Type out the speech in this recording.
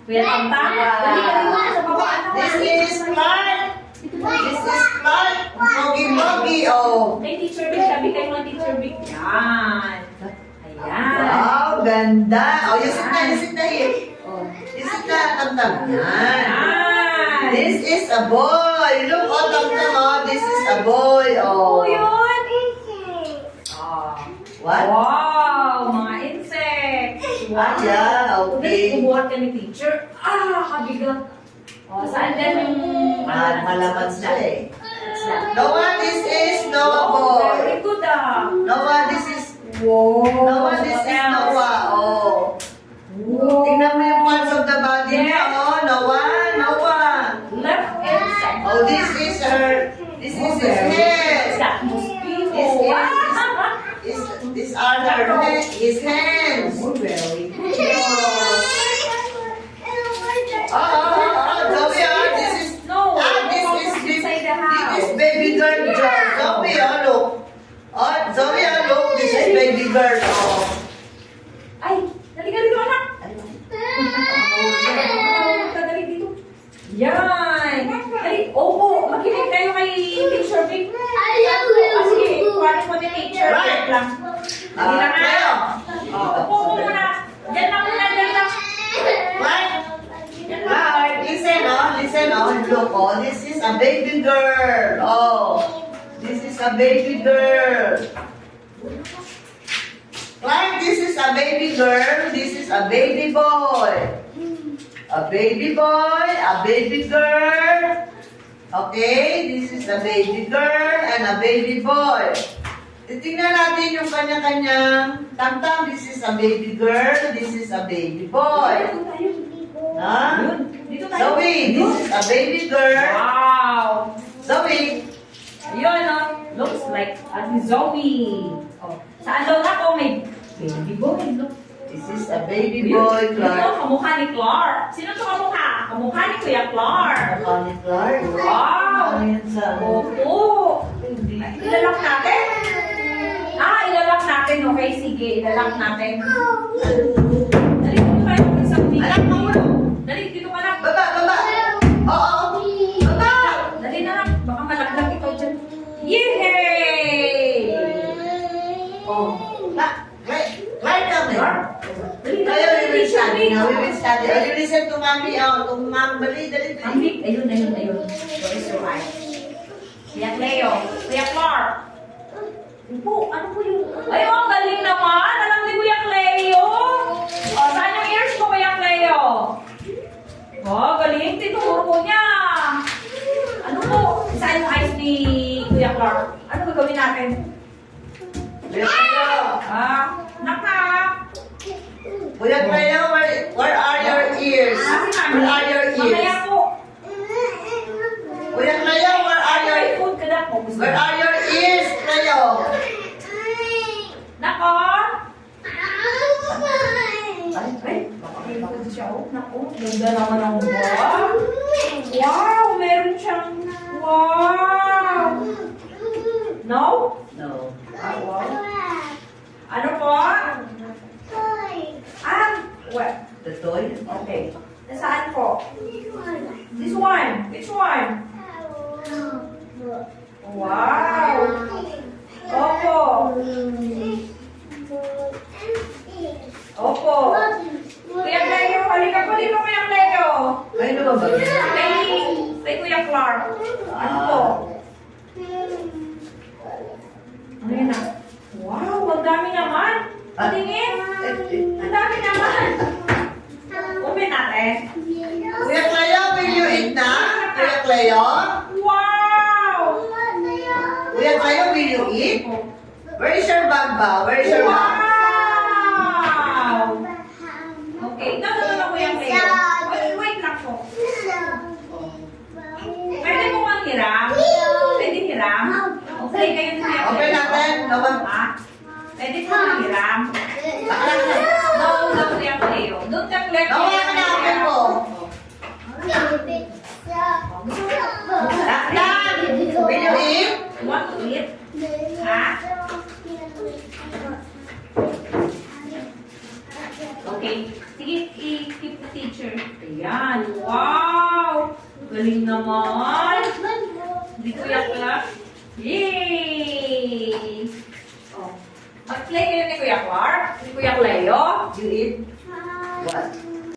Kuya Tamtam. Dali ka rin sa baba. This is Clark. This is Clark. Pogi-pogi, oh. Kay Teacher Vic, sabi kayo mga Teacher Vic. Yan. Ayan. Wow, ganda. Oh, you sit na here. Oh. You sit na, Tamtam. Yan. Yan. This is a boy. Look, oh, Tamtam, oh. This is a boy, oh. Oh, yun. Oh. What? Wow, mga insects. Wow. Yeah, okay. Kumuha ka ni teacher. Kabigat. Oh, saan din yung... Malaman siya eh. Isda. Noah, this is Noah Oh, boy. very good Noah, this is... Wow. Noah, this is Noah. Oh. Wow. Tingnan mo yung parts of the body niya. Yes. Oh, Noah, Noah. Left and center. Oh, this is her. This is his head. That mosquito. This is- Wow. These are his hands. Oh, very good. Zoe, this is... No, this inside the house. is baby girl, Zoe, look. Oh, Zoe, look. This is baby girl. Oh. Ay, dali ka dito, anak. Dali dito. Yan. Dali, opo. Makinig kayo kay Teacher Vic. Sige, kuhanin mo ni Teacher Vic lang. Dali lang na. Opo muna. Diyan lang muna, diyan lang. Right? Diyan lang. Listen, look, oh, this is a baby girl. Oh, this is a baby girl. Clark, this is a baby girl. This is a baby boy. A baby boy, a baby girl. Okay, this is a baby girl and a baby boy. Titingnan natin yung kanya-kanyang tamtam. This is a baby girl. This is a baby boy. Ha? Dito tayo. Zoe, this is a baby girl. Wow. Zoe, Ayun, looks like Zoe. Oh, saan daw na ko may baby boy, look. this is a baby boy, Ito, Clark. kamukha ni Clark. Sino ito kamukha? Kamukha ni Kuya Clark. Connie Clark. Wow. Ano yan sa... Opo. Hindi. Ilalak natin? Ilalak natin. Okay, sige. Ilalak natin. Dali, dito tayo sa video. Anak mo mo. Dali, dito ka na. Baba, baba. Oo. Baba. Dali na lang. Baka malaglag ikaw dyan. Yay! Oh. Clark kami. Dali na. Tayo, we will study Dali, now. We will study. Oh, you listen to mommy. Oh, to mom. Dali, dali, dali. Mami, ayun. What is your eye? Kuya Cleo. Kuya Clark. Po, ano po yung... Ay, ang galing naman! Alam ni Kuya Cleo! O, saan yung ears mo, Kuya Cleo? Oh, galing! Tinuro ko niya! Ano po? Saan yung eyes ni Kuya Clark? Ano gagawin natin? Kuya Cleo. Naka! Kuya Cleo, where are your ears? Where are your Mamaya ears? po. Kuya Cleo, where are your... May food ka na po. Where are your ears, Cleo? Nako! Ay, baka may food siya. Oh, naku, ganda naman ang wow. Wow, meron siyang... Wow! No? No. Wow. Ano po? What? The toy? Okay. Nasaan po? This one. Which one? Wow! Opo! Opo! Kuya Cleo, halika po dito, Kuya Cleo! Ay, ano ba ba? Kay Kuya Clark. Ano po? Ano yun na? Wow, ang dami naman! Patingin! Ang dami naman! Open natin. Kuya Cleo, will you eat na? Kuya Cleo? Wow! Kuya Cleo, will you eat? Where is your bag ba? Where is your bag? Wow! Okay, no, Kuya Cleo. Wait lang po. Pwede mo bang hiram? Pwede hiram? Okay, kayo ni Kuya Cleo. Open natin. Naman. Ha? Pwede po hiram? Bakalan na. No, Kuya Cleo. Doon ka, Kuya Cleo. Nakuha ka na open mo. Lakdan! Will you eat? You want to eat? Ha? Okay. Sige, i-keep teacher. Ayan. Wow! Galing naman. Di Kuya Clark. Yay! Oh. Mag-play kayo ni Kuya Clark? Ni Kuya Cleo? You eat what?